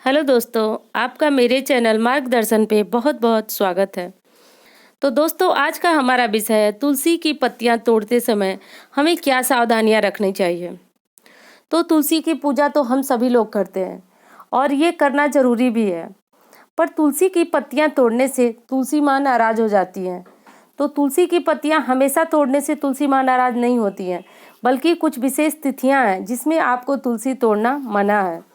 Hello दोस्तों, आपका मेरे चैनल मार्गदर्शन पे बहुत बहुत स्वागत है। तो दोस्तों, आज का हमारा विषय है तुलसी की पत्तियां तोड़ते समय हमें क्या सावधानियां रखनी चाहिए। तो तुलसी की पूजा तो हम सभी लोग करते हैं और ये करना जरूरी भी है। पर तुलसी की पत्तियां तोड़ने से तुलसी माँ नाराज हो जाती हैं। तो तुलसी की पत्तियां हमेशा तोड़ने से तुलसी माँ नाराज नहीं होती हैं, बल्कि कुछ विशेष तिथियां हैं जिसमें आपको तुलसी तोड़ना मना है।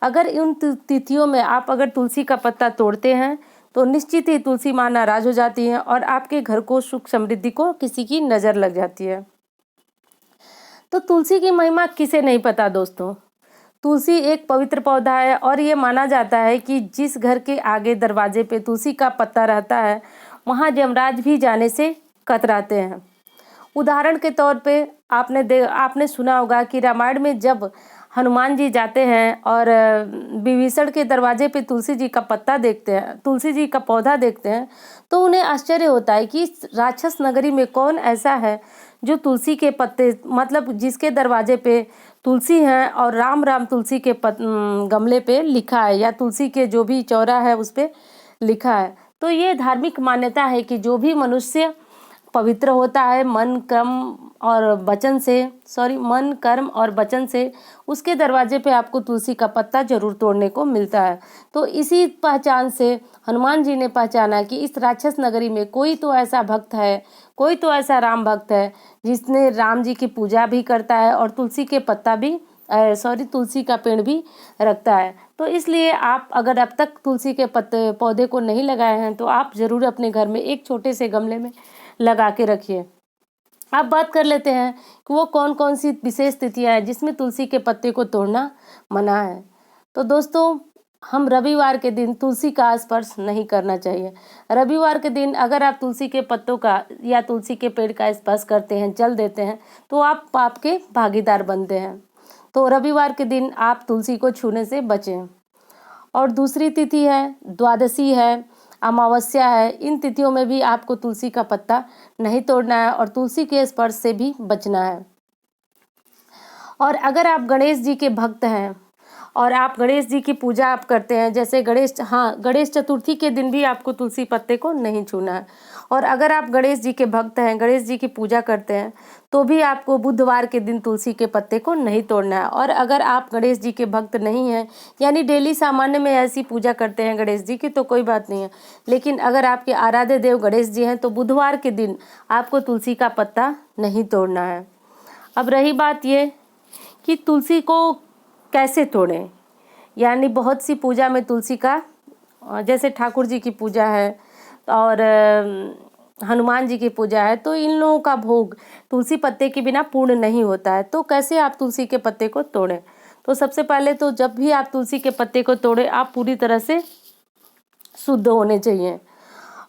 अगर उन तिथियों में आप अगर तुलसी का पत्ता तोड़ते हैं तो निश्चित ही तुलसी माँ नाराज हो जाती हैं और आपके घर को सुख समृद्धि को किसी की नज़र लग जाती है। तो तुलसी की महिमा किसे नहीं पता दोस्तों। तुलसी एक पवित्र पौधा है और ये माना जाता है कि जिस घर के आगे दरवाजे पे तुलसी का पत्ता रहता है वहाँ यमराज भी जाने से कतराते हैं। उदाहरण के तौर पे आपने सुना होगा कि रामायण में जब हनुमान जी जाते हैं और विभीषण के दरवाजे पे तुलसी जी का पत्ता देखते हैं, तुलसी जी का पौधा देखते हैं, तो उन्हें आश्चर्य होता है कि इस राक्षस नगरी में कौन ऐसा है जो तुलसी के पत्ते मतलब जिसके दरवाजे पे तुलसी हैं और राम राम तुलसी के गमले पे लिखा है या तुलसी के जो भी चौरा है उस पे लिखा है। तो ये धार्मिक मान्यता है कि जो भी मनुष्य पवित्र होता है मन कर्म और वचन से उसके दरवाजे पे आपको तुलसी का पत्ता जरूर तोड़ने को मिलता है। तो इसी पहचान से हनुमान जी ने पहचाना कि इस राक्षस नगरी में कोई तो ऐसा भक्त है, कोई तो ऐसा राम भक्त है जिसने राम जी की पूजा भी करता है और तुलसी के पत्ता भी तुलसी का पेड़ भी रखता है। तो इसलिए आप अगर अब तक तुलसी के पत्ते पौधे को नहीं लगाए हैं तो आप ज़रूर अपने घर में एक छोटे से गमले में लगा के रखिए। अब बात कर लेते हैं कि वो कौन कौन सी विशेष तिथियां हैं जिसमें तुलसी के पत्ते को तोड़ना मना है। तो दोस्तों, हम रविवार के दिन तुलसी का स्पर्श नहीं करना चाहिए। रविवार के दिन अगर आप तुलसी के पत्तों का या तुलसी के पेड़ का स्पर्श करते हैं, जल देते हैं, तो आप पाप के भागीदार बनते हैं। तो रविवार के दिन आप तुलसी को छूने से बचें। और दूसरी तिथि है द्वादशी है, अमावस्या है। इन तिथियों में भी आपको तुलसी का पत्ता नहीं तोड़ना है और तुलसी के स्पर्श से भी बचना है। और अगर आप गणेश जी के भक्त हैं और आप गणेश जी की पूजा आप करते हैं, जैसे गणेश चतुर्थी के दिन भी आपको तुलसी पत्ते को नहीं छूना है। और अगर आप गणेश जी के भक्त हैं, गणेश जी की पूजा करते हैं, तो भी आपको बुधवार के दिन तुलसी के पत्ते को नहीं तोड़ना है। और अगर आप गणेश जी के भक्त नहीं हैं, यानी डेली सामान्य में ऐसी पूजा करते हैं गणेश जी की, तो कोई बात नहीं है। लेकिन अगर आपके आराध्य देव गणेश जी हैं तो बुधवार के दिन आपको तुलसी का पत्ता नहीं तोड़ना है। अब रही बात ये कि तुलसी को कैसे तोड़ें, यानी बहुत सी पूजा में तुलसी का, जैसे ठाकुर जी की पूजा है और हनुमान जी की पूजा है, तो इन लोगों का भोग तुलसी पत्ते के बिना पूर्ण नहीं होता है। तो कैसे आप तुलसी के पत्ते को तोड़ें? तो सबसे पहले तो जब भी आप तुलसी के पत्ते को तोड़ें, आप पूरी तरह से शुद्ध होने चाहिए।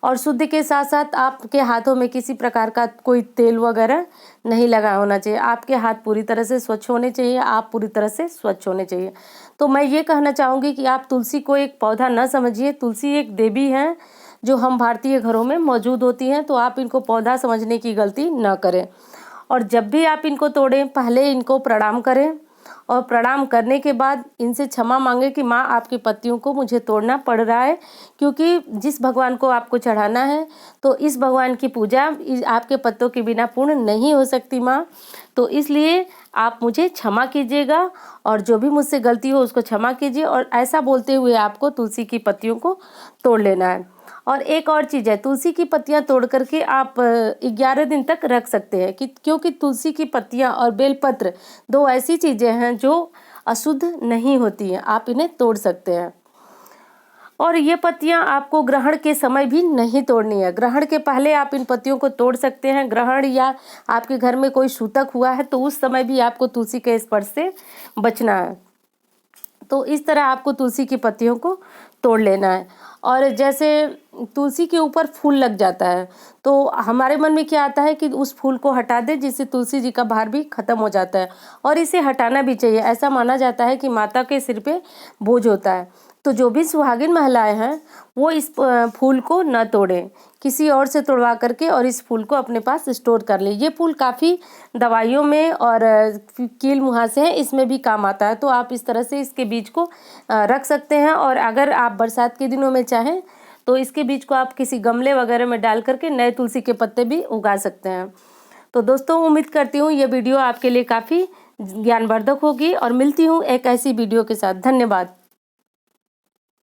और शुद्ध के साथ साथ आपके हाथों में किसी प्रकार का कोई तेल वगैरह नहीं लगा होना चाहिए। आपके हाथ पूरी तरह से स्वच्छ होने चाहिए, आप पूरी तरह से स्वच्छ होने चाहिए। तो मैं ये कहना चाहूँगी कि आप तुलसी को एक पौधा न समझिए। तुलसी एक देवी है जो हम भारतीय घरों में मौजूद होती हैं, तो आप इनको पौधा समझने की गलती न करें। और जब भी आप इनको तोड़ें, पहले इनको प्रणाम करें और प्रणाम करने के बाद इनसे क्षमा मांगे कि माँ, आपकी पत्तियों को मुझे तोड़ना पड़ रहा है, क्योंकि जिस भगवान को आपको चढ़ाना है तो इस भगवान की पूजा आपके पत्तों के बिना पूर्ण नहीं हो सकती माँ। तो इसलिए आप मुझे क्षमा कीजिएगा और जो भी मुझसे गलती हो उसको क्षमा कीजिए। और ऐसा बोलते हुए आपको तुलसी की पत्तियों को तोड़ लेना है। और एक और चीज़ है, तुलसी की पत्तियां तोड़ करके आप 11 दिन तक रख सकते हैं, क्योंकि तुलसी की पत्तियां और बेलपत्र दो ऐसी चीज़ें हैं जो अशुद्ध नहीं होती हैं, आप इन्हें तोड़ सकते हैं। और ये पत्तियां आपको ग्रहण के समय भी नहीं तोड़नी है। ग्रहण के पहले आप इन पत्तियों को तोड़ सकते हैं। ग्रहण या आपके घर में कोई सूतक हुआ है तो उस समय भी आपको तुलसी के स्पर्श से बचना है। तो इस तरह आपको तुलसी की पत्तियों को तोड़ लेना है। और जैसे तुलसी के ऊपर फूल लग जाता है तो हमारे मन में क्या आता है कि उस फूल को हटा दें, जिससे तुलसी जी का भार भी खत्म हो जाता है। और इसे हटाना भी चाहिए, ऐसा माना जाता है कि माता के सिर पे बोझ होता है। तो जो भी सुहागिन महिलाएं हैं वो इस फूल को न तोड़ें, किसी और से तोड़वा करके और इस फूल को अपने पास स्टोर कर लें। ये फूल काफ़ी दवाइयों में और कील मुहासे हैं इसमें भी काम आता है। तो आप इस तरह से इसके बीज को रख सकते हैं। और अगर आप बरसात के दिनों में चाहें तो इसके बीज को आप किसी गमले वगैरह में डाल करके नए तुलसी के पत्ते भी उगा सकते हैं। तो दोस्तों उम्मीद करती हूँ ये वीडियो आपके लिए काफ़ी ज्ञानवर्धक होगी और मिलती हूँ एक ऐसी वीडियो के साथ। धन्यवाद।